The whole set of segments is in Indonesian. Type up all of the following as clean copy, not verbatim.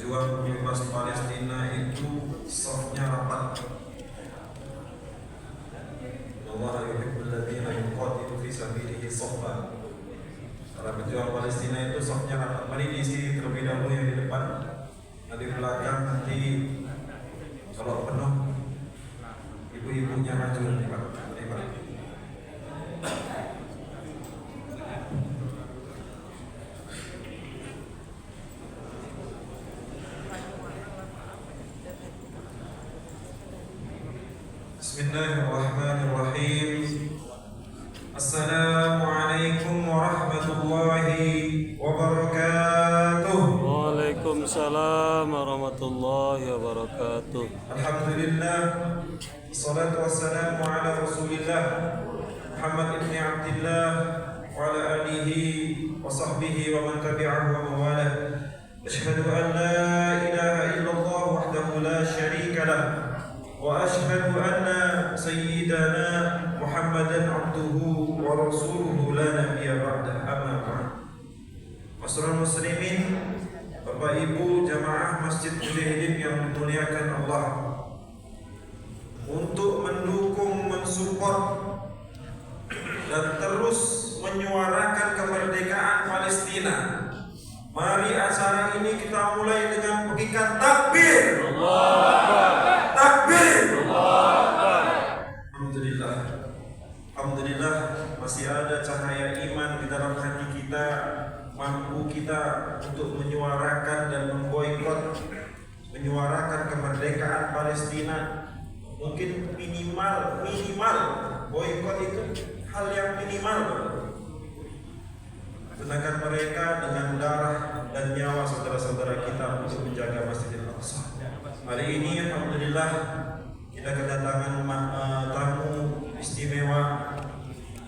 berjuang membebas Palestina itu safnya rapat. Allah yuhibbul ladzina yuqatilu fi sabilihi shaffa. Para pejuang Palestina itu safnya rapat. Mari diisi terlebih dahulu yang di depan, nanti belakang, nanti kalau penuh ibu-ibunya maju nih Pak. Bismillahirrahmanirrahim. Assalamualaikum warahmatullahi wabarakatuh. Waalaikumsalam warahmatullahi wabarakatuh. Alhamdulillah, salatu wassalamu ala rasulillah Muhammad ibn Abdillah wa ala alihi wa sahbihi wa man tabi'ahu wa mawalah. Ashhadu an la ilaha illallah wahdahu la syarika lah wa ashhadu anna sayyidana Muhammadan abduhu wa rasuluhu la nabiyya ba'dah, amma ba'd. Masyarul muslimin, Bapak Ibu jamaah Masjid Mujahidin yang dimuliakan Allah, untuk mendukung, mensupport dan terus menyuarakan kemerdekaan Palestina, mari acara ini kita mulai dengan mengikat takbir. Takbir. Alhamdulillah. Alhamdulillah masih ada cahaya iman di dalam hati kita, mampu kita untuk menyuarakan dan memboikot, menyuarakan kemerdekaan Palestina. Mungkin minimal boikot itu hal yang minimal. Sedangkan mereka dengan darah dan nyawa saudara-saudara kita untuk menjaga Masjidil Aqsa. Hari ini alhamdulillah kita kedatangan tamu istimewa,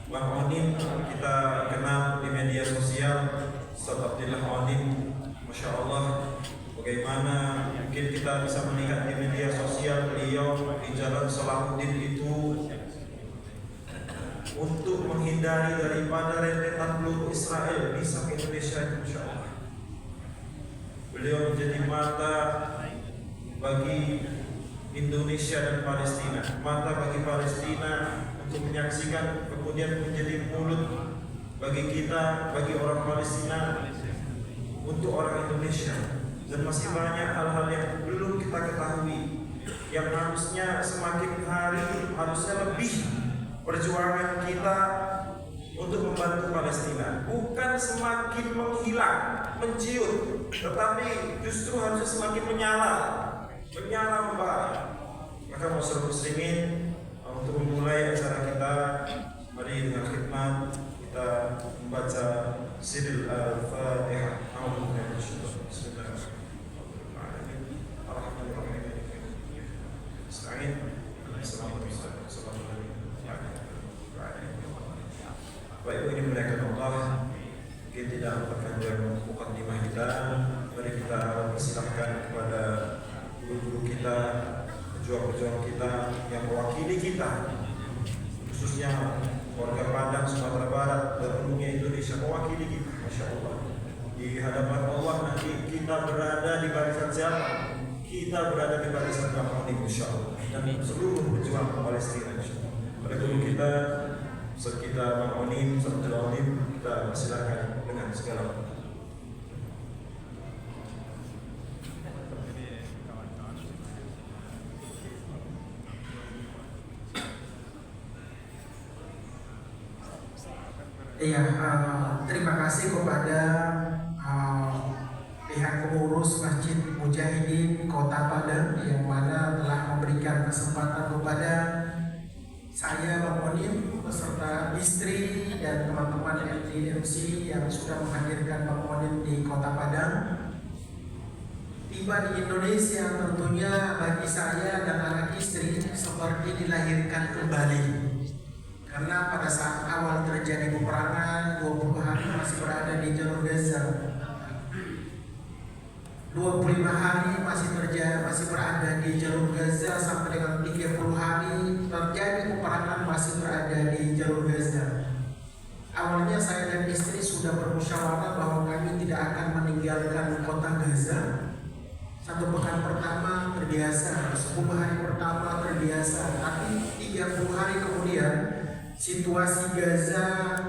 Bang Onim. Kita kenal di media sosial, Ustaz Abdillah Onim. Masya Allah, bagaimana mungkin kita bisa melihat di media sosial beliau di Jalan Salahuddin itu untuk menghindari daripada rentetan peluru Israel bisa ke Indonesia. Insya Allah beliau menjadi mata bagi Indonesia dan Palestina, mata bagi Palestina untuk menyaksikan, kemudian menjadi mulut bagi kita, bagi orang Palestina untuk orang Indonesia. Dan masih banyak hal-hal yang belum kita ketahui, yang harusnya semakin hari harusnya lebih perjuangan kita untuk membantu Palestina, bukan semakin menghilang, menciut, tetapi justru harusnya semakin menyala membara. Maka masyarakat muslimin, untuk memulai acara kita, mari dengan khidmat kita membaca Siril Al-Fatihah. Baik, ini muliakan Allah. Mungkin tidak berpanjang mukadimah kita, mari kita persilahkan kepada guru-guru kita, pejuang-pejuang kita yang mewakili kita, khususnya warga Padang, Sumatera Barat dan umumnya Indonesia, mewakili kita. Masya Allah, di hadapan Allah nanti kita berada di barisan siapa? Kita berada di barisan Bang Onim, insya Allah, dan seluruh pejuang Palestina, insya Allah. Pada guru kita, Ustaz kita Bang Onim, Ustaz Onim, kita persilakan dengan segala hormat. Iya, terima kasih kepada pihak pengurus Masjid Mujahidin Kota Padang yang mana telah memberikan kesempatan kepada saya, Bang Onim, beserta istri dan teman-teman MDMC yang sudah menghadirkan Bang Onim di Kota Padang. Tiba di Indonesia tentunya bagi saya dan anak istri seperti dilahirkan kembali. Karena pada saat awal terjadi peperangan, 20 hari masih berada di jalur Gaza. 25 hari masih berada di jalur Gaza, sampai dengan 30 hari terjadi peperangan masih berada di jalur Gaza. Awalnya saya dan istri sudah bermusyawarah bahwa kami tidak akan meninggalkan kota Gaza 1 pekan pertama terbiasa, 10 hari pertama terbiasa, tapi 30 hari kemudian situasi Gaza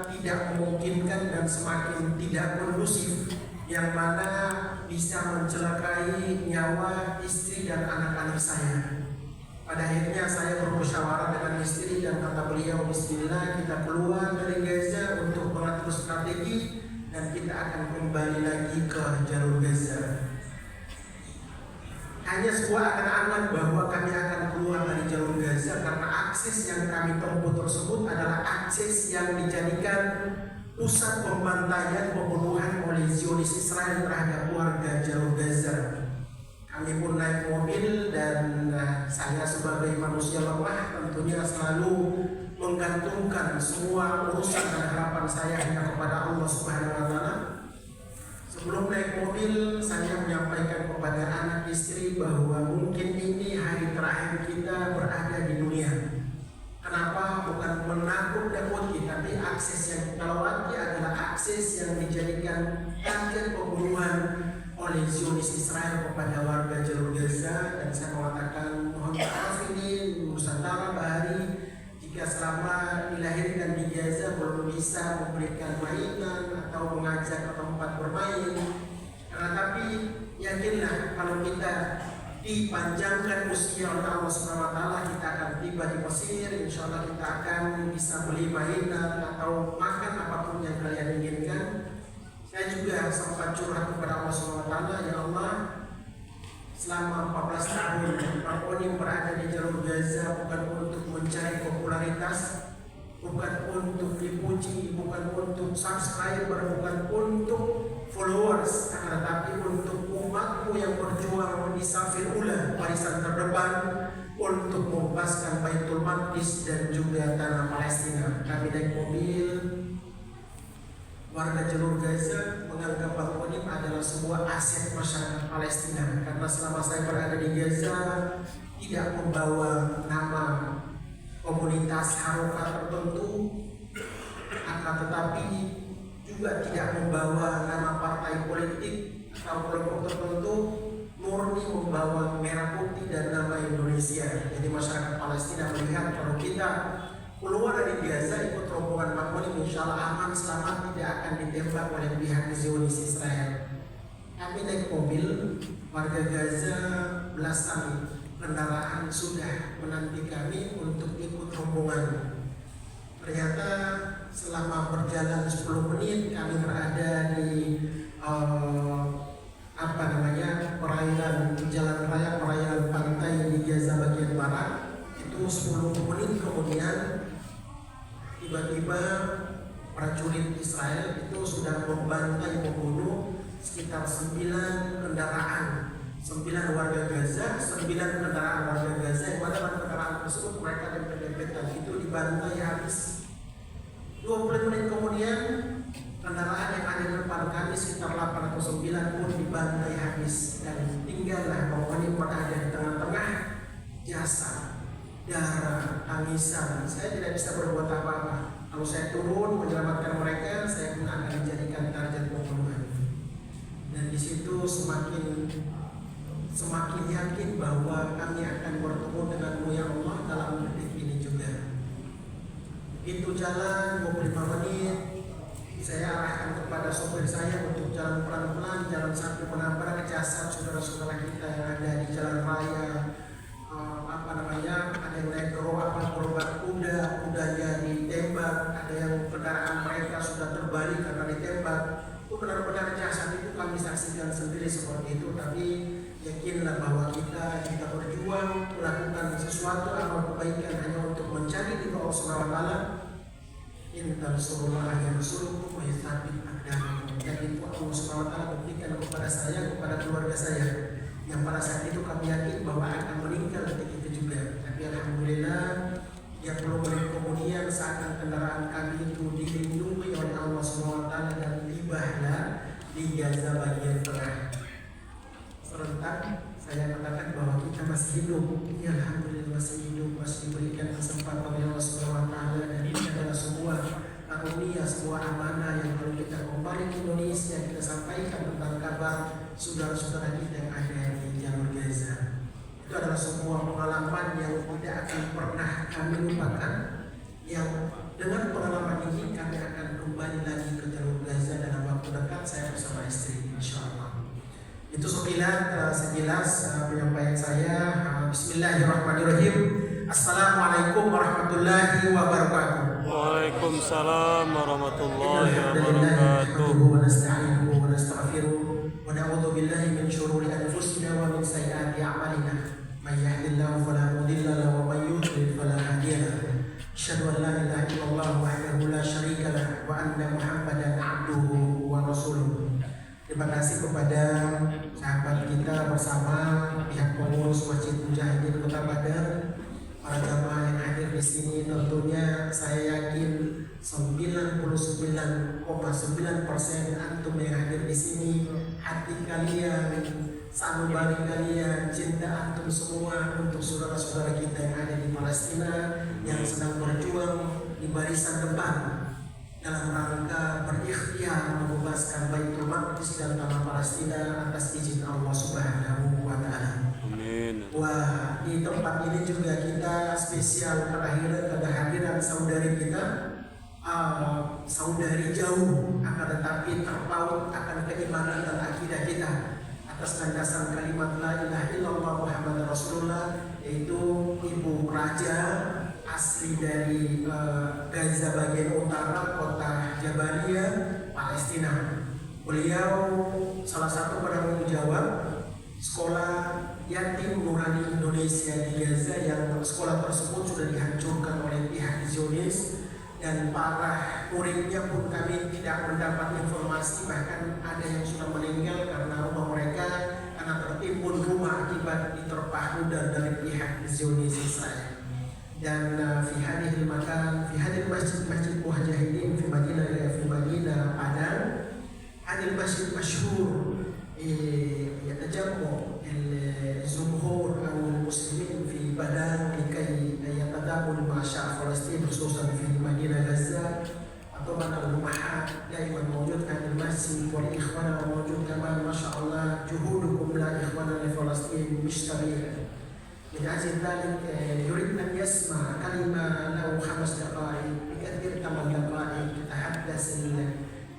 tidak memungkinkan dan semakin tidak kondusif, yang mana bisa mencelakai nyawa istri dan anak-anak saya. Pada akhirnya saya bermusyawarah dengan istri dan kata beliau, bismillah, kita keluar dari Gaza untuk mengatur strategi dan kita akan kembali lagi ke jalur Gaza. Hanya sebuah angan-angan bahwa kami akan keluar dari jalur Gaza karena akses yang kami tempuh tersebut adalah akses yang dijadikan pusat pembantaian pembunuhan oleh Zionis Israel terhadap warga jalur Gaza. Kami pun naik mobil dan saya sebagai manusia lemah tentunya selalu menggantungkan semua urusan dan harapan saya hanya kepada Allah Subhanahu wa taala. Sebelum naik mobil, saya menyampaikan kepada anak istri bahwa mungkin ini hari terakhir kita berada di dunia. Kenapa? Bukan menakut-nakuti, tapi akses yang kita lewati adalah akses yang dijadikan target pembunuhan oleh Zionis Israel kepada warga jalur Gaza. Dan saya mengatakan mohon maaf, ini Nusantara Bahari jika selama dilahirkan di Gaza belum bisa memberikan mainan atau mengajak ke tempat bermain. Tapi yakinlah kalau kita dipanjangkan usia oleh Allah Subhanahu wa taala, kita akan tiba di Mesir. Insya Allah kita akan bisa beli mainan atau makan apapun yang kalian inginkan. Saya juga sempat curhat kepada Allah Subhanahu wa taala, ya Allah, selama 14 tahun Pak Onim berada di jalur Gaza bukan untuk mencari popularitas, bukan untuk dipuji, bukan untuk subscriber, bukan untuk followers, tetapi untuk umatmu yang berjuang di safir ula, barisan terdepan, untuk membebaskan Baitul Maqdis dan juga tanah Palestina. Kami naik mobil, warga jalur Gaza menganggap Pak Onim adalah sebuah aset masyarakat Palestina karena selama saya berada di Gaza tidak membawa nama komunitas harokat tertentu, akan tetapi juga tidak membawa nama partai politik atau kelompok tertentu, murni membawa merah putih dan nama Indonesia. Jadi masyarakat Palestina melihat kalau kita keluar dari Gaza ikut rombongan Pak Onim, insya Allah aman, selamat, tidak akan ditembak oleh pihak Zionis Israel. Kami naik mobil, warga Gaza belasan kendaraan sudah menanti kami untuk ikut rombongan. Ternyata selama berjalan 10 menit kami berada di perairan jalan raya, perairan pantai di Gaza bagian barat. Itu 10 menit kemudian tiba-tiba prajurit Israel itu sudah membantai, membunuh sekitar 9 kendaraan, 9 warga Gaza, 9 kendaraan warga Gaza, yang mana kendaraan tersebut mereka dempet-dempetan itu dibantai habis. 20 menit kemudian kendaraan yang ada di depan kami sekitar 8 atau 9 pun dibantai habis, dan tinggallah Pak Onim berada di tengah-tengah jasad, darah, tangisan. Saya tidak bisa berbuat apa-apa. Kalau saya turun menyelamatkan mereka, saya pun akan dijadikan target pembunuhan. Dan di situ semakin yakin bahwa kami akan bertemu denganmu ya Allah dalam detik ini juga. Itu jalan 25 menit, saya arahkan kepada sopir saya untuk jalan pelan-pelan, jalan sampai menabrak jasad saudara-saudara kita yang ada di jalan raya. Ada yang naik gerobak kuda, kudanya ditembak, ada yang kendaraan mereka sudah terbalik karena ditembak. Itu benar-benar jasad itu kami saksikan sendiri seperti itu. Tapi yakinlah bahwa kita berjuang melakukan sesuatu amal kebaikan hanya untuk mencari ridho Allah Subhanahu wa taala. Intan surullah yang suruh menghitapi agama. Dan itu Allah Subhanahu wa taala buktikan kepada saya, kepada keluarga saya, yang pada saat itu kami yakin bahwa akan meninggal ketika itu juga. Tapi alhamdulillah, yang belum menit kemudian saat kendaraan kami itu dilindungi oleh Allah Subhanahu wa taala dan tibahlah di Gaza bagian tengah. Serentak saya katakan bahwa kita masih hidup. Ya alhamdulillah masih hidup, masih diberikan kesempatan oleh Allah Subhanahu wa taala, dan ini adalah sebuah karunia, sebuah amanah yang kalau kita kembali ke Indonesia kita sampaikan tentang kabar saudara-saudara kita yang ada di jalur Gaza. Itu adalah sebuah pengalaman yang tidak akan pernah kami lupakan, yang dengan pengalaman ini kami akan kembali lagi ke jalur Gaza dalam waktu dekat, saya bersama istri, insyaallah. Itu sekilas penyampaian saya. Bismillahirrahmanirrahim. Assalamualaikum warahmatullahi wabarakatuh. Waalaikumsalam warahmatullahi Alhamdulillah, wabarakatuh. wa nasta'inuhu wa nastaghfiruh wa na'udzu billahi min shururi anfusina wa min sayyiati a'malina. May yahdihillahu fala mudilla lahu wa may yudlil fala hadiya lahu. Asyhadu an la ilaha illallah wahdahu la syarika lahu wa anna Muhammadan 'abduhu wa rasuluh. Terima kasih kepada sahabat kita bersama pihak pengurus Masjid Mujahidin Kota Padang, para jamaah yang hadir di sini. Tentunya saya yakin 99,9% antum yang hadir di sini, hati kalian, sanubari kalian, cinta antum semua untuk saudara-saudara kita yang ada di Palestina yang sedang berjuang di barisan depan dalam rangka berikhtiar membebaskan Baitul Maqdis dan tanah Palestina atas izin Allah Subhanahu wa Ta'ala. Amin. Wah, di tempat ini juga kita spesial kehadiran saudari kita, saudari jauh akan tetapi terpaut akan keimanan dan akidah kita atas landasan kalimat la ilaha illallah Muhammadar Rasulullah, yaitu Ibu Raja asli dari Gaza bagian utara, kota Jabalia, Palestina. Beliau salah satu penanggung jawab sekolah yatim Nurani Indonesia di Gaza, yang sekolah tersebut sudah dihancurkan oleh pihak Zionis dan para muridnya pun kami tidak mendapat informasi, bahkan ada yang sudah meninggal karena rumah mereka karena tertimbun rumah akibat diterpah rudal dari pihak Zionis Israel. Dan fi hadhil masjid Mujahidin fi Madinah Padang, hadhil masjid masyhur yatajammu al-jumhur aw al-muslimin fi Padang likay yatadamul ma sya'a Palestin khususan fi Madinah Gaza. atau mana al-ummahat daiman mawjud kan al-masjid wal ikhwana mawjud kama masyaallah juhudukum la ikhwana li Palestin mushtariya. من أجل ذلك يريد أن يسمع كلمة له 5 دقائق بكثير 8 دقائق تتحدث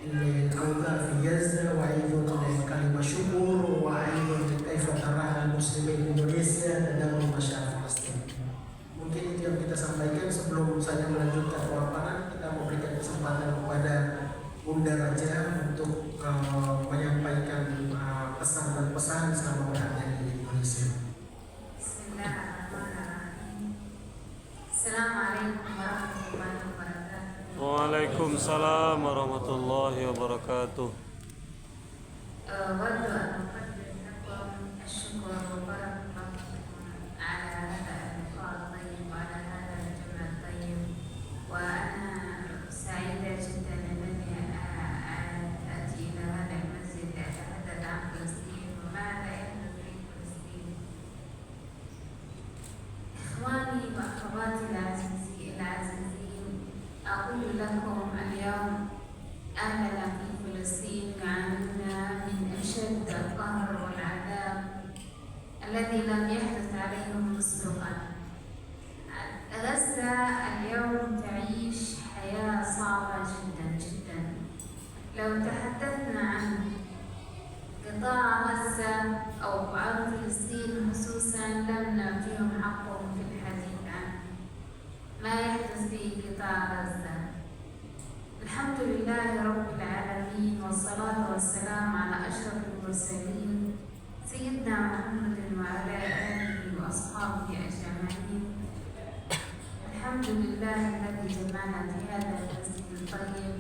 الأوضاع في غزة وأيضا كلمة شكر وأيضا كيف ترى المسلمين Indonesia dalam masyarakat Palestina. Mungkin itu yang kita sampaikan. Sebelum saya melanjutkan pemaparan, kita memberikan kesempatan kepada Bunda Raja untuk menyampaikan pesan dan pesan selama berada di Indonesia. Assalamualaikum warahmatullahi wabarakatuh. Waalaikumsalam warahmatullahi wabarakatuh. أود أن أقدم لكم الشكر وبارك الله على هذا اللقاء الطيب وعلى هذا الجمع الطيب، وأنا سعيدة جدا أنني آتي إلى هذا المسجد لأتحدث عن فلسطين وماذا يحدث في فلسطين. إخواني وأخواتي العزيزين، أقول لكم اليوم أهلنا في فلسطين يعانون من أشد القهر والعذاب الذي لم يحدث عليهم مسبقا. غزة اليوم تعيش حياة صعبة جدا جدا. لو تحدثنا عن قطاع غزة أو عن فلسطين خصوصا لم نعطيهم حقهم في الحديث عنه. ما يحدث في قطاع غزة. الحمد لله رب العالمين، والصلاة والسلام على أشرف المرسلين سيدنا محمد وعلى آله وأصحابه أجمعين. الحمد لله الذي جمعنا في هذا المسجد الطيب.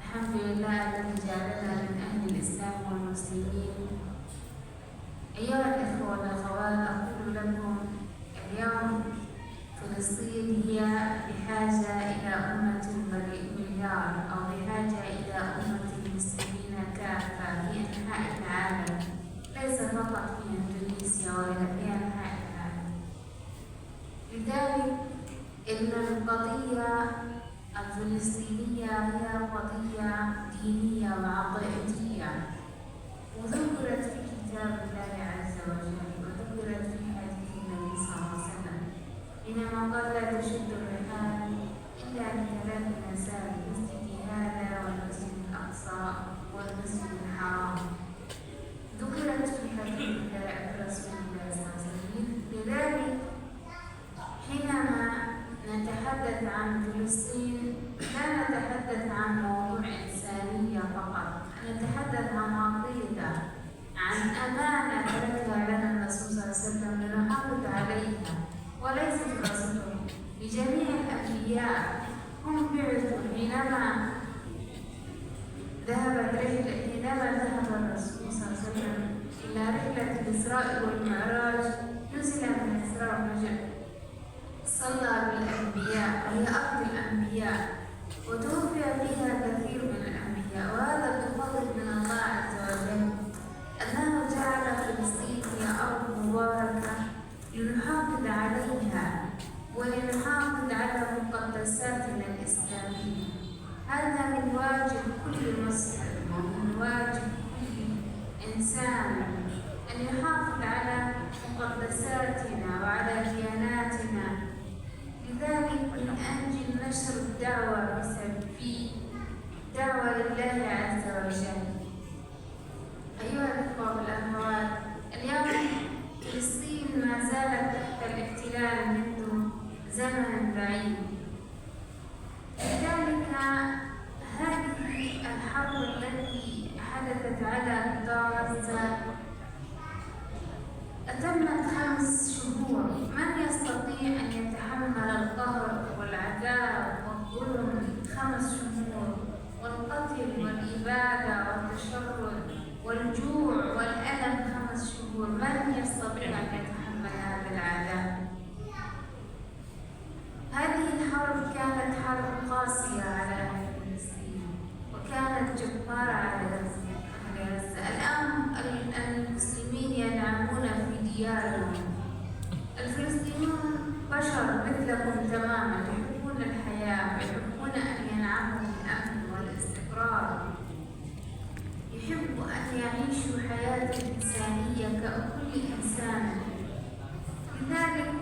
الحمد لله الذي جعلنا من أهل الإسلام والمسلمين. أيها الإخوة والأخوات، أقول لكم اليوم فلسطين هي بحاجة إلى أمة مليار، أو بحاجة إلى أمة المسلمين كافة في أنحاء العالم، ليس فقط في إندونيسيا ولا في أنحاء العالم. لذلك إن القضية الفلسطينية هي قضية دينية وعقائدية، وذكرت الإسراء والمعراج نزل من إسراء الرجل، صلى بالأنبياء وهي أرض الأنبياء، وتوفي فيها كثير من الأنبياء، وهذا بفضل من الله عز وجل أنه جعل فلسطين هي أرض مباركة لنحافظ عليها ولنحافظ على مقدساتنا الإسلامية. هذا من واجب كل مسلم ومن واجب كل إنسان أن يحافظ على مقدساتنا وعلى دياناتنا. لذلك من أجل نشر الدعوة في دعوة لله عز وجل. أيها الأخوة والأخوات، اليوم فلسطين ما زالت تحت الاحتلال منذ زمن بعيد. لذلك هذه الحرب التي حدثت على قطاع غزة أتمت 5 شهور. من يستطيع أن يتحمل القهر والعذاب والظلم 5 شهور، والقتل والإبادة والتشرد والجوع والألم 5 شهور؟ من يستطيع أن يتحمل هذا العذاب؟ هذه الحرب كانت حرب قاسية على أهل فلسطين، وكانت جبارة على غزة. الآن المسلمين ينامون في ديارهم. الفلسطينيون بشر مثلكم تماما، يحبون الحياة ويحبون أن ينعموا بالأمن والاستقرار، يحبوا أن يعيشوا حياة إنسانية ككل إنسان. لذلك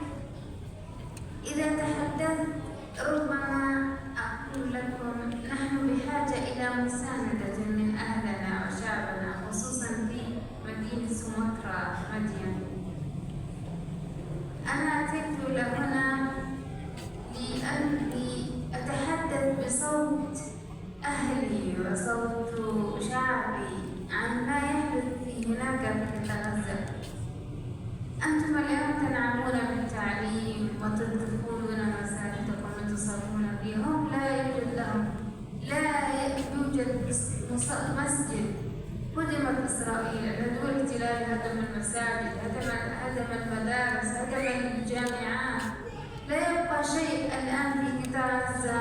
إذا تحدثت ربما أقول لكم نحن بحاجة إلى مساندة من أهلنا وشعبنا، خصوصا في مدينة سومطرة مدين. أنا أتيت لهنا لأتحدث بصوت أهلي وصوت شعبي عن ما يحدث في هناك في غزة. أنتم اليوم تنعمون بالتعليم وتدخلون مساجدكم وتصلون فيهم، لا يوجد لهم، لا يوجد مسجد. هدمت إسرائيل، العدو الاحتلال هدم المساجد، هدم المدارس، هدم الجامعات، لا يبقى شيء الآن في قطاع غزة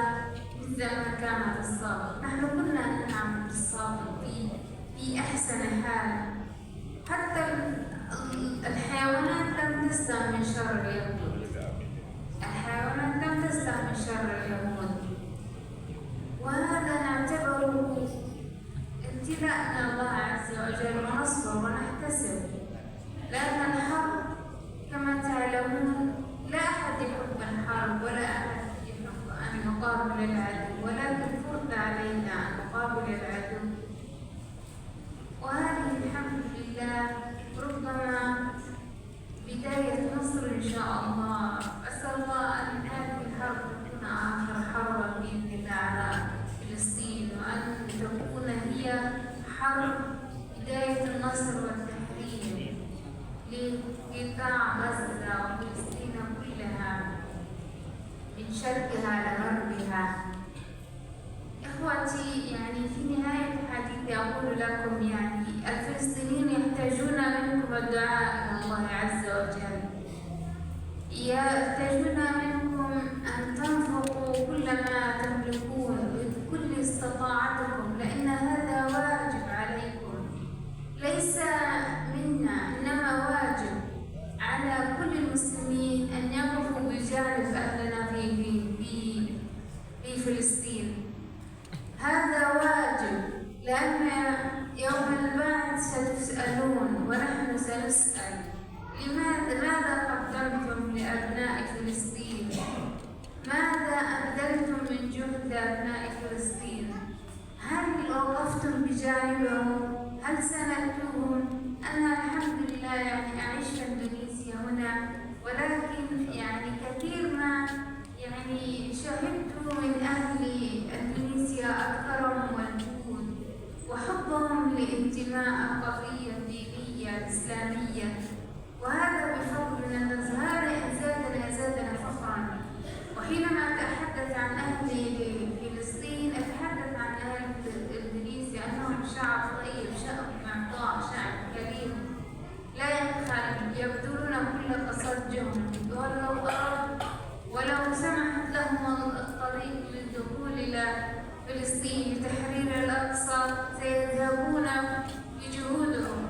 مثل ما كان في السابق. نحن كنا ننعم بالسابق في أحسن حال. حتى الحيوانات لم تسلم من شر اليهود، الحيوانات لم تسلم من شر اليهود، وهذا نعتبره ابتلاء من الله عز وجل، ونصبر ونحتسب. لأن الحرب كما تعلمون لا أحد يحب الحرب ولا أحد يحب أن يقابل العدو، ولكن فرض علينا أن نقابل العدو. وهذه الحمد لله ربما بداية نصر إن شاء الله. أسأل الله أن هذه الحرب تكون آخر حرب بإذن الله على فلسطين، وأن تكون هي حرب بداية النصر والتحرير لقطاع غزة وفلسطين كلها من شرقها لغربها. إخوتي، يعني في نهاية حديثي أقول لكم يعني الفلسطينيين يحتاجون منكم الدعاء إلى الله عز وجل، يحتاجون منكم أن تنفقوا كل ما تملكون بكل استطاعتكم، لأن هذا واجب عليكم، ليس منا، إنما واجب على كل المسلمين أن يقفوا بجانب أهلنا في فلسطين. هذا واجب، لأن يوم البعث ستسألون ونحن سنسأل ماذا قدمتم لأبناء فلسطين؟ ماذا أبذلتم من جهد لأبناء فلسطين؟ هل وقفتم بجانبهم؟ هل ساندتوهم؟ أنا الحمد لله يعني أعيش في إندونيسيا هنا، ولكن يعني كثير ما يعني شهدت من أهل إندونيسيا الكرم والجود وحبهم لانتماء القضية الدينية الإسلامية، وهذا بفضل من الله. هذا زادنا فخرا. وحينما أتحدث عن أهل فلسطين أتحدث عن أهل إندونيسيا أنهم شعب طيب، شعب معطاء، شعب كريم، لا يبخل يبذلون كل تسجهم ولو سمحت لهم الطريق للدخول إلى فلسطين لتحرير الأقصى سيذهبون بجهودهم.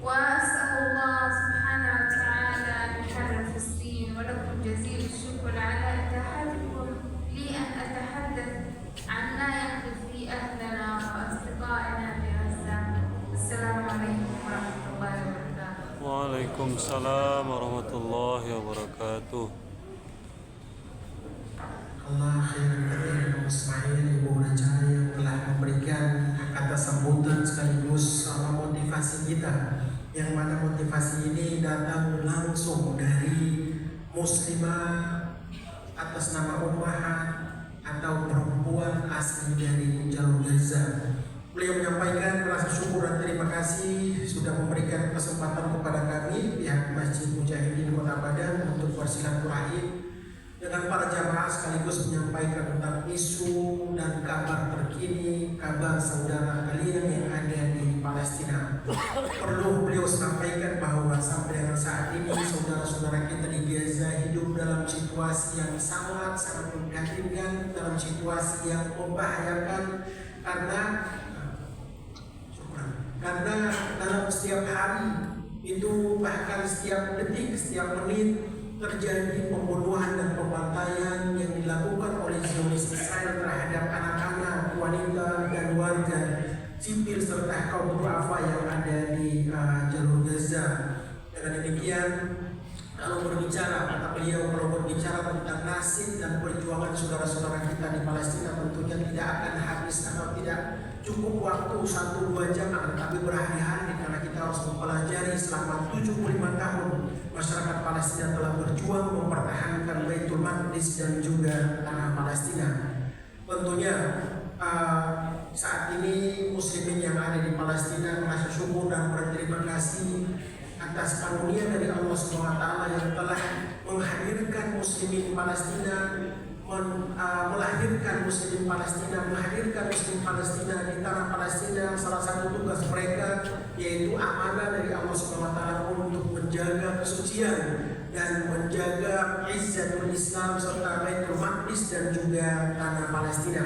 وأسأل الله سبحانه وتعالى أن يحرر فلسطين، ولكم جزيل الشكر على إتاحتكم لي أن أتحدث عن ما يحدث في أهلنا وأصدقائنا في غزة. السلام عليكم ورحمة الله وبركاته. Waalaikumsalam warahmatullahi wabarakatuh. Allah khairan katsiran Ismail Ibu Raja yang telah memberikan kata sambutan sekaligus motivasi kita, yang mana motivasi ini datang langsung dari muslimah atas nama ummahat atau perempuan asli dari jalur Gaza. Beliau menyampaikan rasa syukur dan terima kasih sudah memberikan kesempatan kepada kami pihak Masjid Mujahidin Kota Padang untuk bersilaturahim dengan para jamaah sekaligus menyampaikan tentang isu dan kabar terkini, kabar saudara kalian yang ada di Palestina. Perlu beliau sampaikan bahwa sampai dengan saat ini saudara-saudara kita di Gaza hidup dalam situasi yang sangat memprihatinkan, dalam situasi yang membahayakan karena dalam setiap hari itu, bahkan setiap detik, setiap menit terjadi pembunuhan dan pembantaian yang dilakukan oleh Zionis Israel terhadap anak-anak, wanita, dan warga sipil serta kaum duafa yang ada di jalur Gaza. Dengan demikian, kalau berbicara tentang nasib dan perjuangan saudara-saudara kita di Palestina, tentunya tidak akan habis atau tidak cukup waktu 1-2 jam, tapi berhari-hari, karena kita harus mempelajari selama 75 tahun masyarakat Palestina telah berjuang mempertahankan Baitul Maqdis dan juga tanah Palestina. Tentunya saat ini muslimin yang ada di Palestina merasa syukur dan berterima kasih atas karunia dari Allah SWT yang telah menghadirkan muslimin Palestina, melahirkan muslim Palestina, menghadirkan muslim Palestina di tanah Palestina. Salah satu tugas mereka yaitu amanah dari Allah SWT untuk menjaga kesucian dan menjaga izzatul Islam serta Baitul Maqdis dan juga tanah Palestina.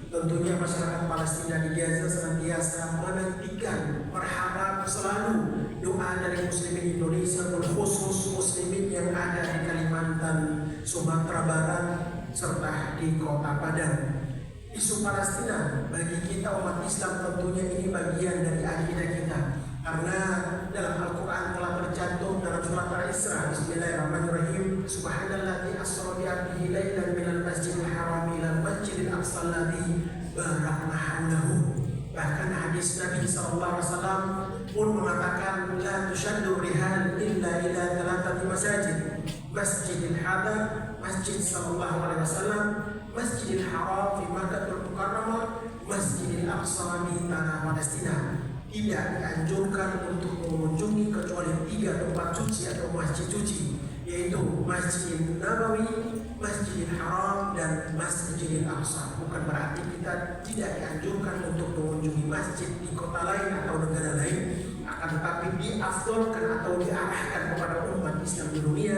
Tentunya masyarakat Palestina di Gaza senantiasa menantikan, berharap selalu doa dari muslimin Indonesia, berkhusus muslimin yang ada di Kalimantan, Sumatera Barat, serta di Kota Padang. Isu Palestina bagi kita umat Islam tentunya ini bagian dari akidah kita, karena dalam Al-Quran telah tercantum dalam surat Al-Isra, Bismillahirrahmanirrahim, Subhanalladzi asra bi 'abdihi lailan minal masjidil haram ilal masjidil aqsa alladzi barakna haulahu. Bahkan hadis Nabi SAW pun mengatakan, la tushaddu rihal illa ila thalathati masajid, Masjidil Hadar, Masjid Sallallahu Alaihi Wasallam, Masjidil Haram di Makkatul Mukarramah, Masjidil Aqsa di tanah Palestina. Tidak dianjurkan untuk mengunjungi kecuali 3 tempat suci atau masjid suci, yaitu Masjid Nabawi, Masjidil Haram, dan Masjidil Aqsa. Bukan berarti kita tidak dianjurkan untuk mengunjungi masjid di kota lain atau negara lain, akan tetapi diafdolkan atau diarahkan kepada umat Islam di dunia,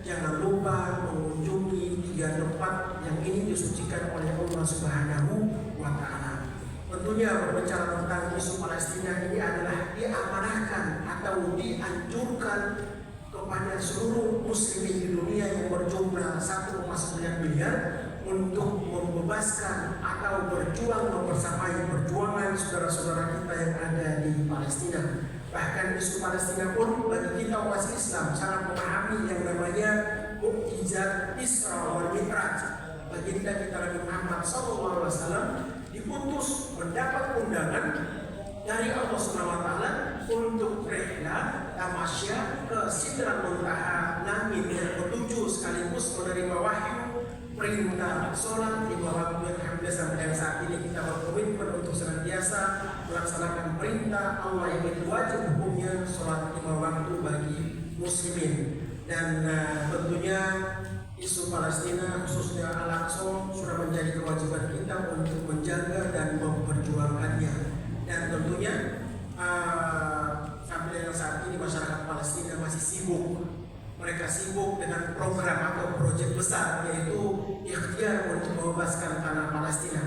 jangan lupa mengunjungi 3 tempat yang ini disucikan oleh Allah Subhanahu wa Ta'ala. Tentunya berbicara tentang isu Palestina ini adalah diamanahkan atau dianjurkan kepada seluruh muslimin di dunia yang berjumlah 1,9 miliar untuk membebaskan atau berjuang mempersamai perjuangan saudara-saudara kita yang ada di Palestina. Bahkan isu Palestina pun bagi kita umat Islam sangat memahami yang namanya mukjizat Isra wal Mi'raj. Baginda kita Nabi Muhammad SAW diputus mendapat undangan dari Allah SWT untuk rihlah tamasya ke Sidratul Muntaha, langit yang ketujuh, sekaligus menerima wahyu, perintah sholat 5 waktu yang hampir sampai saat ini kita berkomitmen untuk senantiasa melaksanakan perintah Allah yang itu wajib hukumnya sholat 5 waktu bagi muslimin. Dan tentunya isu Palestina khususnya Al-Aqsa sudah menjadi kewajiban kita untuk menjaga dan memperjuangkannya. Dan tentunya sampai dengan saat ini masyarakat sibuk dengan program atau proyek besar, yaitu ikhtiar untuk membebaskan tanah Palestina.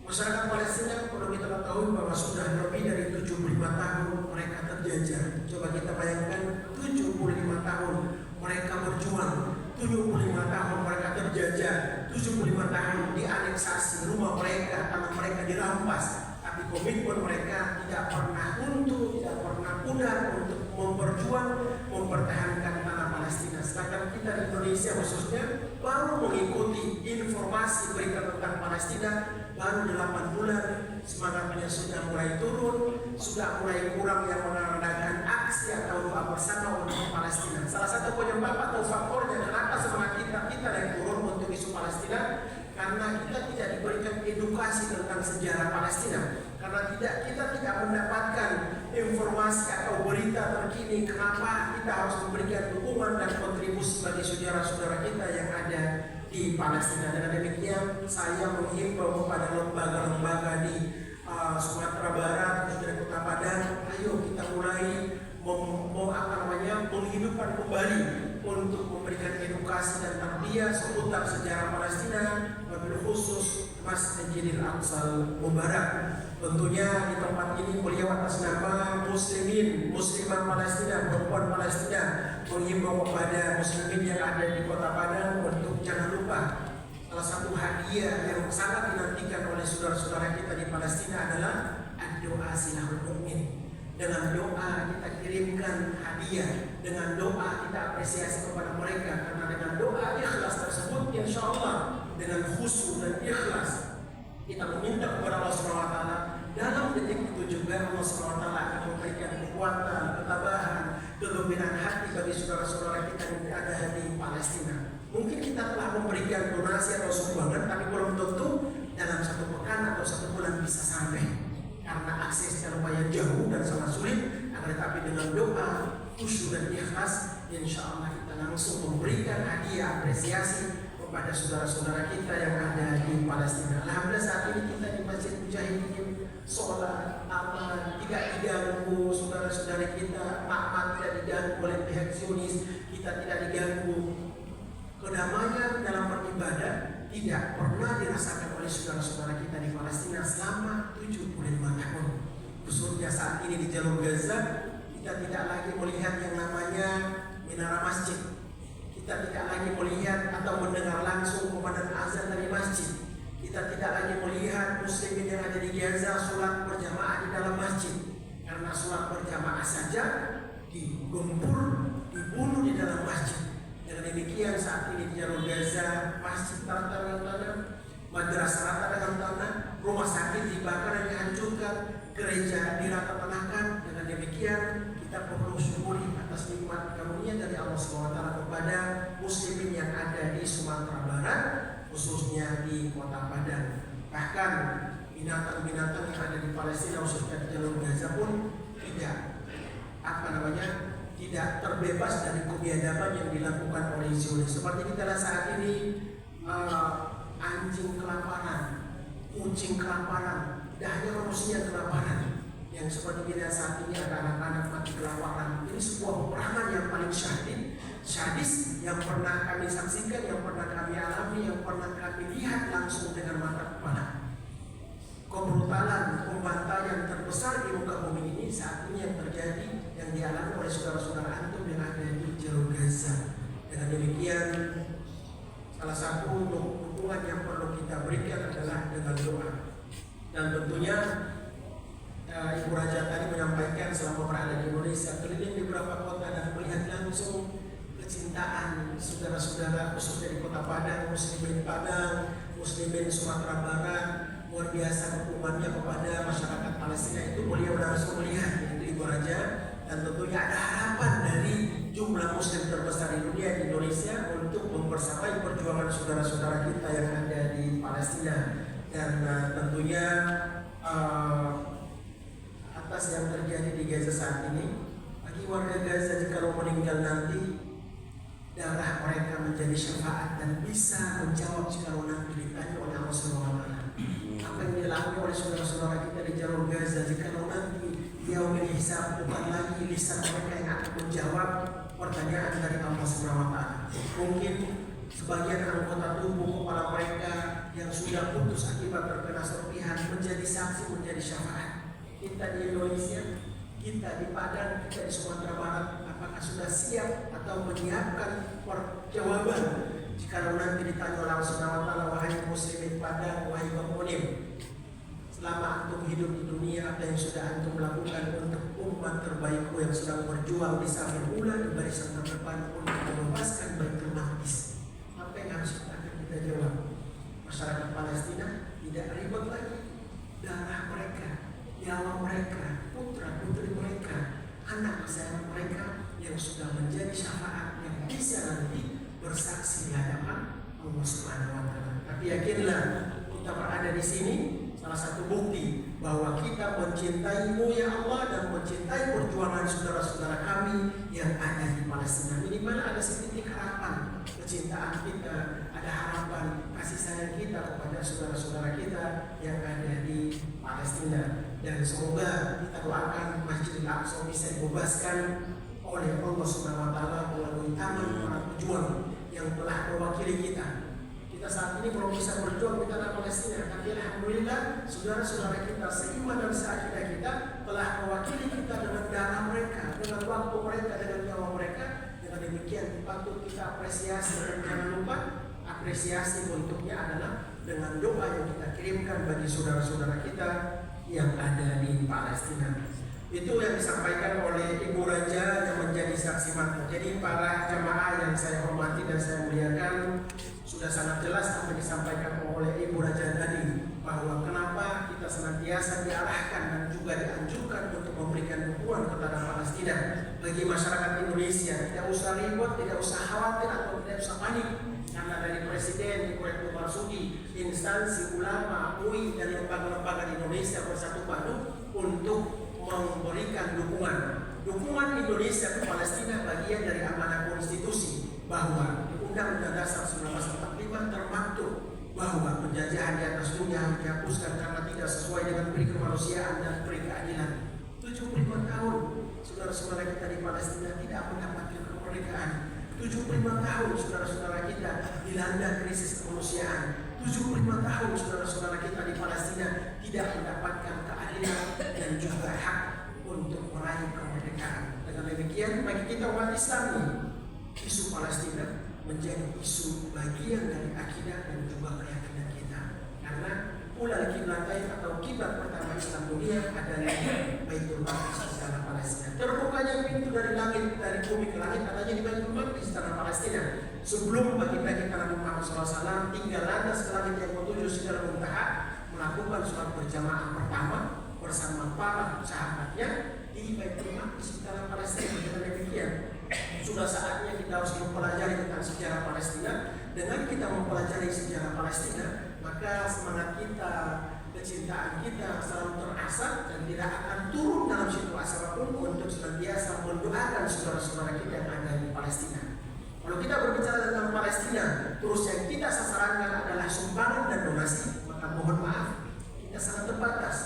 Masyarakat Palestina perlu kita ketahui bahwa sudah lebih dari 75 tahun mereka terjajah. Coba kita bayangkan, 75 tahun mereka berjuang, 75 tahun mereka terjajah, 75 tahun dianeksasi, rumah mereka, tanah mereka dirampas. Tapi komitmen mereka tidak pernah luntur, tidak pernah pudar untuk berjuang mempertahankan tanah Palestina. Sedangkan kita di Indonesia khususnya baru mengikuti informasi berita tentang Palestina baru 8 bulan, semangatnya sudah mulai turun, sudah mulai kurang yang mengadakan aksi atau doa bersama untuk Palestina. Salah satu penyebab atau faktornya kenapa semangat kita yang turun untuk isu Palestina, karena kita tidak diberikan edukasi tentang sejarah Palestina, karena kita tidak mendapatkan informasi atau berita terkini kenapa kita harus memberikan dukungan dan kontribusi bagi saudara-saudara kita yang ada di Palestina. Dengan demikian saya menghimbau kepada lembaga-lembaga di Sumatera Barat, khususnya Kota Padang, ayo kita mulai menghidupkan kembali untuk memberikan edukasi dan tarbiyah seputar sejarah Palestina, wabil khusus Masjidil Aqsa Mubarak. Tentunya di tempat ini beliau atas nama muslimin, muslimah Palestina, perempuan Palestina menghimbau kepada muslimin yang ada di Kota Padang untuk jangan lupa, salah satu hadiah yang sangat dinantikan oleh saudara-saudara kita di Palestina adalah doa silahul mu'min. Dengan doa kita kirimkan hadiah, dengan doa kita apresiasi kepada mereka, karena dengan doa ikhlas tersebut insya Allah dengan khusyuk dan ikhlas kita meminta kepada Allah SWT, dalam detik itu juga Allah SWT akan memberikan kekuatan, ketabahan, kegembiraan hati bagi saudara-saudara kita yang ada di Palestina. Mungkin kita telah memberikan donasi atau sumbangan, tapi belum tentu dalam 1 pekan atau 1 bulan bisa sampai, karena aksesnya lumayan jauh dan sangat sulit. Akan tetapi dengan doa, khusyuk dan ikhlas, insya Allah kita langsung memberikan hadiah apresiasi kepada saudara-saudara kita yang ada di Palestina. Alhamdulillah saat ini kita di Masjid Mujahidin sholat aman, tidak diganggu saudara-saudara kita, makmum tidak diganggu oleh pihak Zionis, kita tidak diganggu. Kedamaian dalam beribadah tidak pernah dirasakan oleh saudara-saudara kita di Palestina selama 75 tahun. Khususnya saat ini di jalur Gaza, kita tidak lagi melihat yang namanya minara masjid. Kita tidak lagi melihat atau mendengar langsung kumandang azan dari masjid. Kita tidak lagi melihat muslimin yang ada di Gaza sholat berjamaah di dalam masjid, karena sholat berjamaah saja digempur, dibunuh di dalam masjid. Dengan demikian saat ini di jalur Gaza, masjid rata dengan tanah, madrasah rata dengan tanah, rumah sakit dibakar dan dihancurkan, gereja dirata-tanahkan. Dengan demikian kita perlu syukuri atas nikmat karunia dari Allah SWT kepada muslimin yang ada di Sumatera Barat, khususnya di Kota Padang. Bahkan binatang-binatang yang ada di Palestina, khususnya di jalur Gaza pun tidak terbebas dari kebiadaban yang dilakukan oleh Zionis. Seperti kita lihat saat ini, anjing kelaparan, kucing kelaparan, tidak hanya manusia kelaparan. Yang seperti kita saat ini ada anak-anak mati kelaparan. Ini sebuah peperangan yang paling syadis yang pernah kami saksikan, yang pernah kami alami, yang pernah kami lihat langsung dengan mata kepala. Kebrutalan, pembantaian terbesar di muka bumi ini saat ini yang terjadi, yang dialami oleh saudara-saudara antum yang ada di jalur Gaza. Dengan demikian, salah satu dukungan yang perlu kita berikan adalah dengan doa. Dan tentunya Ibu Raja tadi menyampaikan selama berada di Indonesia, keliling di beberapa kota dan melihat langsung kecintaan saudara-saudara khususnya di Kota Padang, muslimin Padang, muslimin Sumatera Barat, luar biasa dukungannya kepada masyarakat Palestina. Itu beliau langsung melihat itu Ibu Raja, dan tentunya ada harapan dari jumlah muslim terbesar di dunia di Indonesia untuk membersamai perjuangan saudara-saudara kita yang ada di Palestina. Dan tentunya atas yang terjadi di Gaza saat ini, bagi warga Gaza jika meninggal nanti, darah mereka menjadi syafaat dan bisa menjawab jika nanti ditanya oleh Allah SWT. Apa yang dilakukan oleh saudara-saudara kita di jalur Gaza jika nanti Beliau berhisab bukan lagi lisan mereka yang akan menjawab pertanyaan dari Allah Subhanahu wa taala. Mungkin sebagian anggota tubuh kepala mereka yang sudah putus akibat terkena serpihan menjadi saksi, menjadi syafaat. Kita di Indonesia, kita di Padang, kita di Sumatera Barat, apakah sudah siap atau menyiapkan jawaban jika nanti ditanya oleh Allah Subhanahu wa taala, wahai muslimin Padang, wahai pemunim, selama antum hidup di dunia, apa yang sudah antum lakukan untuk umat terbaikku yang sedang berjuang di samping pula di barisan terdepan untuk membebaskan Baitul Maqdis? Apa yang harus kita jawab? Masyarakat Palestina tidak ribet lagi. Darah mereka, nyawa mereka, putra putri mereka, anak kesayangan mereka yang sudah menjadi syafaat yang bisa nanti bersaksi di hadapan Allah Subhanahu wa taala. Tapi yakinlah, kita berada di sini salah satu bukti bahwa kita mencintaimu ya Allah dan mencintai perjuangan saudara-saudara kami yang ada di Palestina. Minimal ada setitik harapan kecintaan kita, ada harapan kasih sayang kita kepada saudara-saudara kita yang ada di Palestina. Dan semoga kita doakan Masjidil Aqsa bisa dibebaskan oleh Allah Subhanahu wa taala melalui tangan para pejuang yang telah mewakili kita. Kita saat ini belum bisa berjuang di tanah Palestina, tapi alhamdulillah saudara-saudara kita seiman dan seakidah kita telah mewakili kita dengan darah mereka, dengan waktu mereka, dengan nyawa mereka. Dengan demikian patut kita apresiasi, dan jangan lupa apresiasi bentuknya adalah dengan doa yang kita kirimkan bagi saudara-saudara kita yang ada di Palestina. Itu yang disampaikan oleh Ibu Raja yang menjadi saksi mata. Jadi para jamaah yang saya hormati dan saya muliakan, sudah sangat jelas apa yang disampaikan oleh Ibu Raja tadi, bahwa kenapa kita senantiasa diarahkan dan juga dianjurkan untuk memberikan dukungan kepada Palestina. Bagi masyarakat Indonesia, tidak usah ribut, tidak usah khawatir atau tidak usah panik, karena dari Presiden, Direktur Marsudi, instansi ulama, UI dan lembaga-lembaga di Indonesia bersatu padu untuk memberikan dukungan Indonesia ke Palestina bagian dari amanah konstitusi, bahwa Undang-Undang Dasar 1945 termaktub bahwa penjajahan di atas dunia harus dihapuskan karena tidak sesuai dengan peri kemanusiaan dan peri keadilan. 75 tahun saudara-saudara kita di Palestina tidak mendapatkan kemerdekaan. 75 tahun saudara-saudara kita dilanda krisis kemanusiaan. 75 tahun saudara-saudara kita di Palestina tidak mendapatkan keadilan dan juga hak untuk meraih kemerdekaan. Dengan demikian bagi kita umat Islam ini, isu Palestina menjadi isu bagian dari akidah dan juga keyakinan kita. Karena ulal kiblatain atau kiblat pertama Islam dunia adalah Baitul Maqdis di tanah Palestina. Terbukanya pintu dari langit, dari bumi ke langit adanya di Baitul Maqdis di tanah Palestina. Sebelum baginda kita Nabi Muhammad SAW tinggal landas ke langit yang menuju Sidratul Muntaha, melakukan sholat berjamaah pertama bersama para sahabatnya di Baitul Maqdis di tanah Palestina. Dengan demikian, sudah saatnya kita harus mempelajari tentang sejarah Palestina. Dengan kita mempelajari sejarah Palestina, maka semangat kita, kecintaan kita selalu terasah dan tidak akan turun dalam situasi apapun untuk senantiasa mendoakan saudara-saudara kita yang ada di Palestina. Kalau kita berbicara tentang Palestina, terus yang kita sasarankan adalah sumbangan dan donasi, maka mohon maaf, kita sangat terbatas.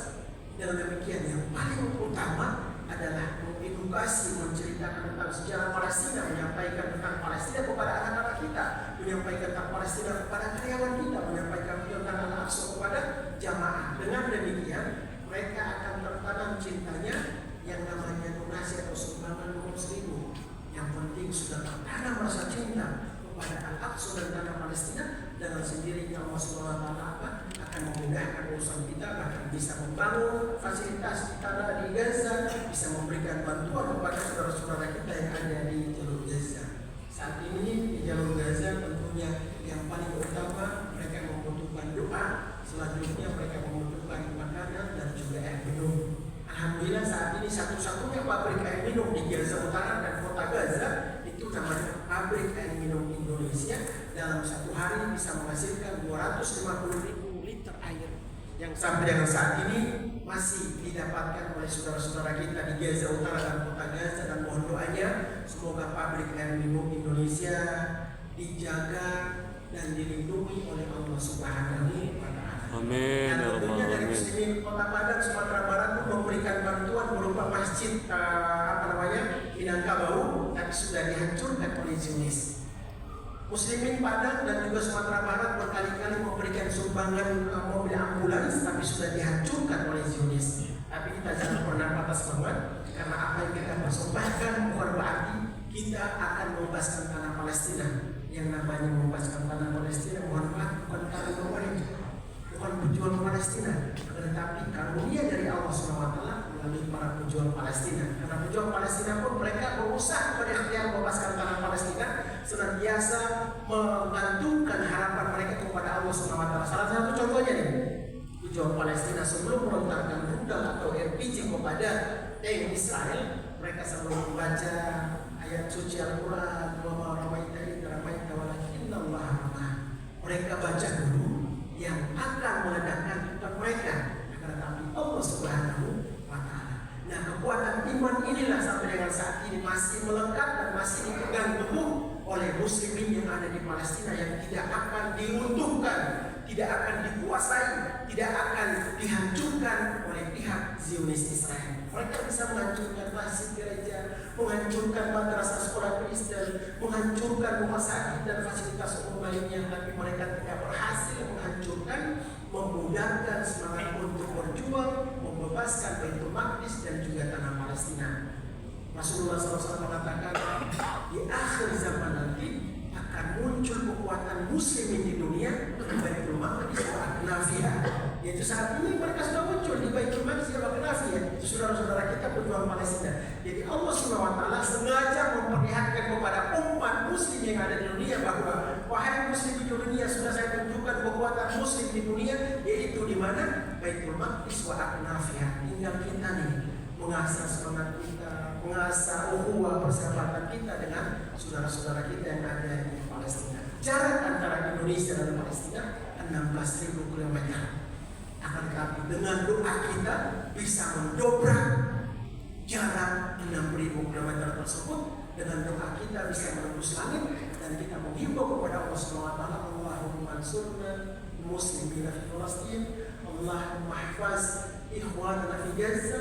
Dengan demikian, yang paling utama adalah mengedukasi, menceritakan tentang sejarah Palestina, menyampaikan tentang Palestina kepada anak-anak kita, menyampaikan tentang Palestina kepada karyawan kita, menyampaikan tentang Al-Aqsa kepada jamaah. Dengan demikian, mereka akan tertanam cintanya yang namanya donasi atau sumbangan nomor 1000. Yang penting sudah tertanam rasa cinta kepada Al-Aqsa dan tanah Palestina, dengan sendirinya Allah SWT akan memudahkan urusan kita, bahkan bisa membangun fasilitas di tanah di Gaza, bisa memberikan bantuan kepada saudara-saudara kita yang ada di jalur Gaza. Saat ini di jalur Gaza tentunya yang paling utama mereka membutuhkan doa, selanjutnya mereka membutuhkan makanan dan juga air minum. Alhamdulillah saat ini satu-satunya pabrik air minum di Gaza Utara dan kota Gaza itu namanya pabrik air minum Indonesia. Dalam satu hari bisa menghasilkan 250.000 liter air yang sampai dengan saat ini masih didapatkan oleh saudara-saudara kita di Gaza Utara dan kota Gaza. Dan mohon doanya semoga pabrik air minum Indonesia dijaga dan dilindungi oleh Allah Subhanahu wa taala. Amin Dan ya rabbal tentunya dari alamin. muslimin Kota Padang, Sumatera Barat itu memberikan bantuan berupa masjid Minangkabau, tapi sudah dihancurkan oleh Zionis. Muslimin Padang dan juga Sumatera Barat berkali-kali memberikan sumbangan mobil ambulans, tapi sudah dihancurkan oleh Zionis. Tapi kita jangan pernah patah semangat, karena apa yang kita persembahkan bukan berarti kita akan membebaskan tanah Palestina. Yang namanya membebaskan tanah Palestina, mohon maaf, bukan karena pemerintah, bukan pejuang Palestina, tetapi karunia dari Allah SWT melalui para pejuang Palestina. Karena pejuang Palestina pun mereka berusaha pada ikhtiar membebaskan tanah Palestina, senantiasa menggantungkan harapan mereka kepada Allah SWT. Salah satu contohnya nih, pejuang Palestina sebelum melontarkan rudal atau RPG kepada tank Israel, mereka selalu membaca ayat suci Al-Quran, mereka baca dulu yang akan meledakkan iman mereka, tetapi Allah Subhanahu wa Ta'ala. Nah, kekuatan iman inilah sampai dengan saat ini masih melekat dan masih dipegang teguh oleh muslimin yang ada di Palestina, yang tidak akan diruntuhkan, tidak akan dikuasai, tidak akan dihancurkan oleh pihak Zionis Israel. Mereka bisa menghancurkan masjid gereja, menghancurkan madrasah sekolah Kristen, menghancurkan rumah sakit dan fasilitas umum lainnya, tapi mereka tidak berhasil menghancurkan, memudahkan semangat untuk berjuang, membebaskan Baitul Maqdis dan juga tanah Palestina. Rasulullah SAW mengatakan, di akhir zaman nanti akan muncul kekuatan muslimin di dunia di Baitul Maqdis wa aknafiha. Yaitu saat ini mereka sudah muncul di Baitul Maqdis wa aknafiha. Itu saudara-saudara kita pejuang Palestina. Jadi Allah SWT sengaja memperlihatkan kepada umat muslim yang ada di dunia bahwa wahai muslim di dunia, sudah saya tunjukkan kekuatan muslim di dunia, yaitu di mana Baitul Maqdis wa aknafiha. Tinggal kita nih mengasah semangat kita, mengasah ukhuwah persahabatan kita dengan saudara-saudara kita yang ada di Palestina. Jarak antara Indonesia dan Palestina 16.000 km. Akan tetapi dengan doa kita bisa mendobrak jarak 6.000 km tersebut. Dengan doa kita bisa menembus langit, dan kita menghimbau kepada Allah SWT, Allahumma ansurna muslimina fi Palestin, Allahumma ihfaz ikhwanana fi Gaza,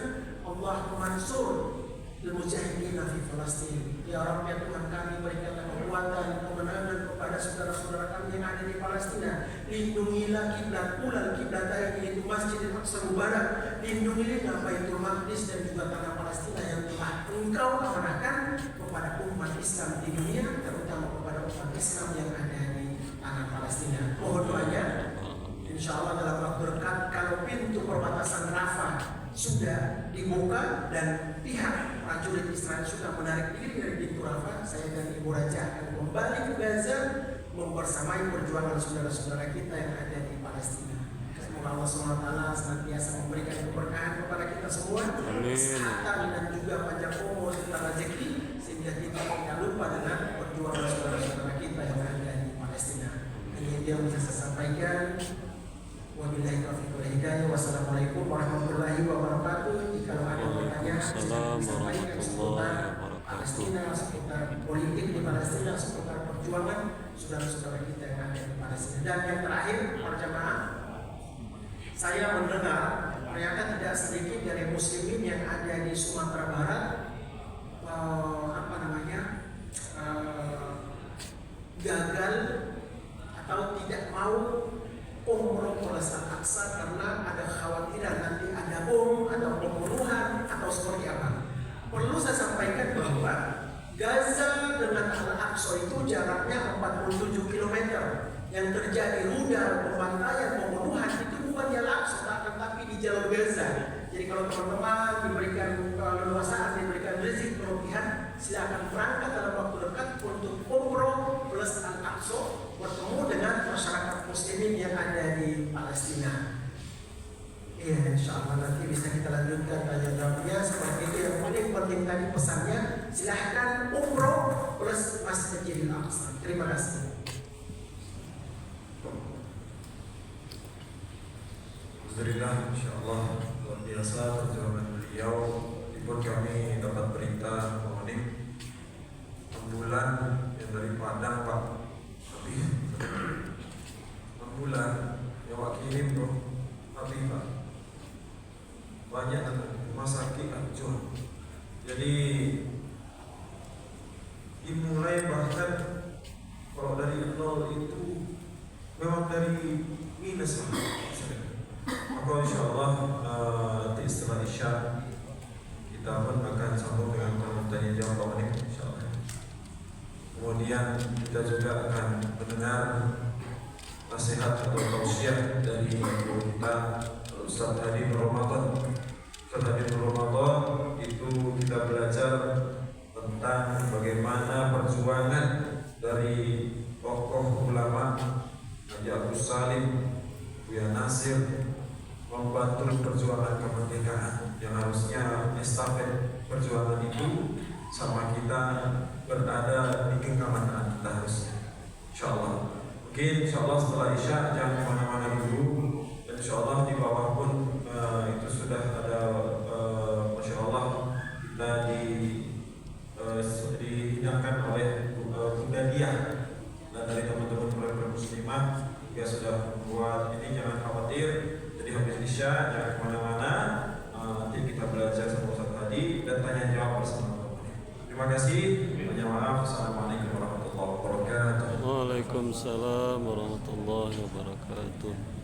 Allahumma ansur al-mujahidina fi Palestin. Ya Rabb, ya Tuhan kami, berikanlah kekuatan, kemenangan kepada saudara-saudara kami yang ada di Palestina. Lindungilah kiblat ulal kiblatain, yaitu Masjidil Aqsa Mubarak. Lindungilah Baitul Maqdis dan juga tanah Palestina yang telah Engkau amanahkan kepada umat Islam di dunia, terutama kepada umat Islam yang ada di tanah Palestina. Mohon doanya, insya Allah dalam waktu dekat, kalau pintu perbatasan Rafah sudah dibuka dan pihak prajurit Israel sudah menarik diri dari pintu Rafah, saya dan Ibu Raja akan kembali ke Gaza membersamai perjuangan saudara-saudara kita yang ada di Palestina. Semoga Allah SWT senantiasa memberikan keberkahan kepada kita semua, kesehatan dan juga panjang umur serta rezeki, sehingga kita tidak lupa dengan perjuangan saudara-saudara kita yang ada di Palestina. Ini yang bisa saya sampaikan. Wabillahi taufiq wal hidayah. Wassalamualaikum warahmatullahi wabarakatuh. Jika ada pertanyaan, silakan disampaikan seputar Palestina, seputar politik di Palestina, seputar perjuangan saudara-saudara kita yang ada di Palestina. Dan yang terakhir, para jamaah, saya mendengar ternyata tidak sedikit dari muslimin yang ada di Sumatera Barat gagal atau tidak mau umroh ke Al-Aqsa karena ada kekhawatiran nanti ada bom atau pembunuhan atau seperti apa. Perlu saya sampaikan bahwa Gaza dengan Al-Aqsa itu jaraknya 47 km. Yang terjadi rudal, pembantaian, pembunuhan itu bukan di Al-Aqsa, tetapi di jalur Gaza. Jadi kalau teman-teman diberikan keleluasaan, diberikan rezeki berlebihan, silakan berangkat dalam waktu dekat untuk umroh plus Al-Aqsa, bertemu dengan masyarakat muslimin yang ada di Palestina. Iya, insya Allah nanti bisa kita lanjutkan tanya jawabnya seperti itu. Yang paling penting tadi pesannya, silahkan umroh plus Masjidil Aqsa. Terima kasih. Alhamdulillah, insya Allah luar biasa perjuangan beliau. Tiba kami dapat berita bahwa ini ambulan yang dari Padang Pak, lebih ambulan yang Wak kirim tuh Jadi dimulai bahkan kalau dari nol itu memang dari minus lah. Maka insya Allah nanti setelah Isya kita pun akan sambung dengan tanya jawab ini insya Allah. Kemudian kita juga akan mendengar nasihat atau tausiah dari guru kita Ustaz Hadi Nur Ramadan. Ustaz Hadi Nur Ramadan itu kita belajar tentang bagaimana perjuangan dari tokoh ulama Haji Agus Salim, Buya Nasir membantu perjuangan kemerdekaan yang harusnya estafet perjuangan itu sama kita berada di genggaman kita harusnya. Insyaallah. Mungkin insyaallah setelah Isya jangan kemana-mana dulu. Dan insyaallah di bawah pun itu sudah ada masya Allah kita dihidangkan oleh Bunda Diah dan dari teman-teman program muslimah juga sudah membuat ini, jangan khawatir. Jadi habis Isya jangan kemana-mana, nanti kita belajar sama Ustaz Hadi dan tanya jawab bersama. Terima kasih. Banyak maaf. Assalamualaikum warahmatullahi wabarakatuh. Waalaikumsalam warahmatullahi wabarakatuh.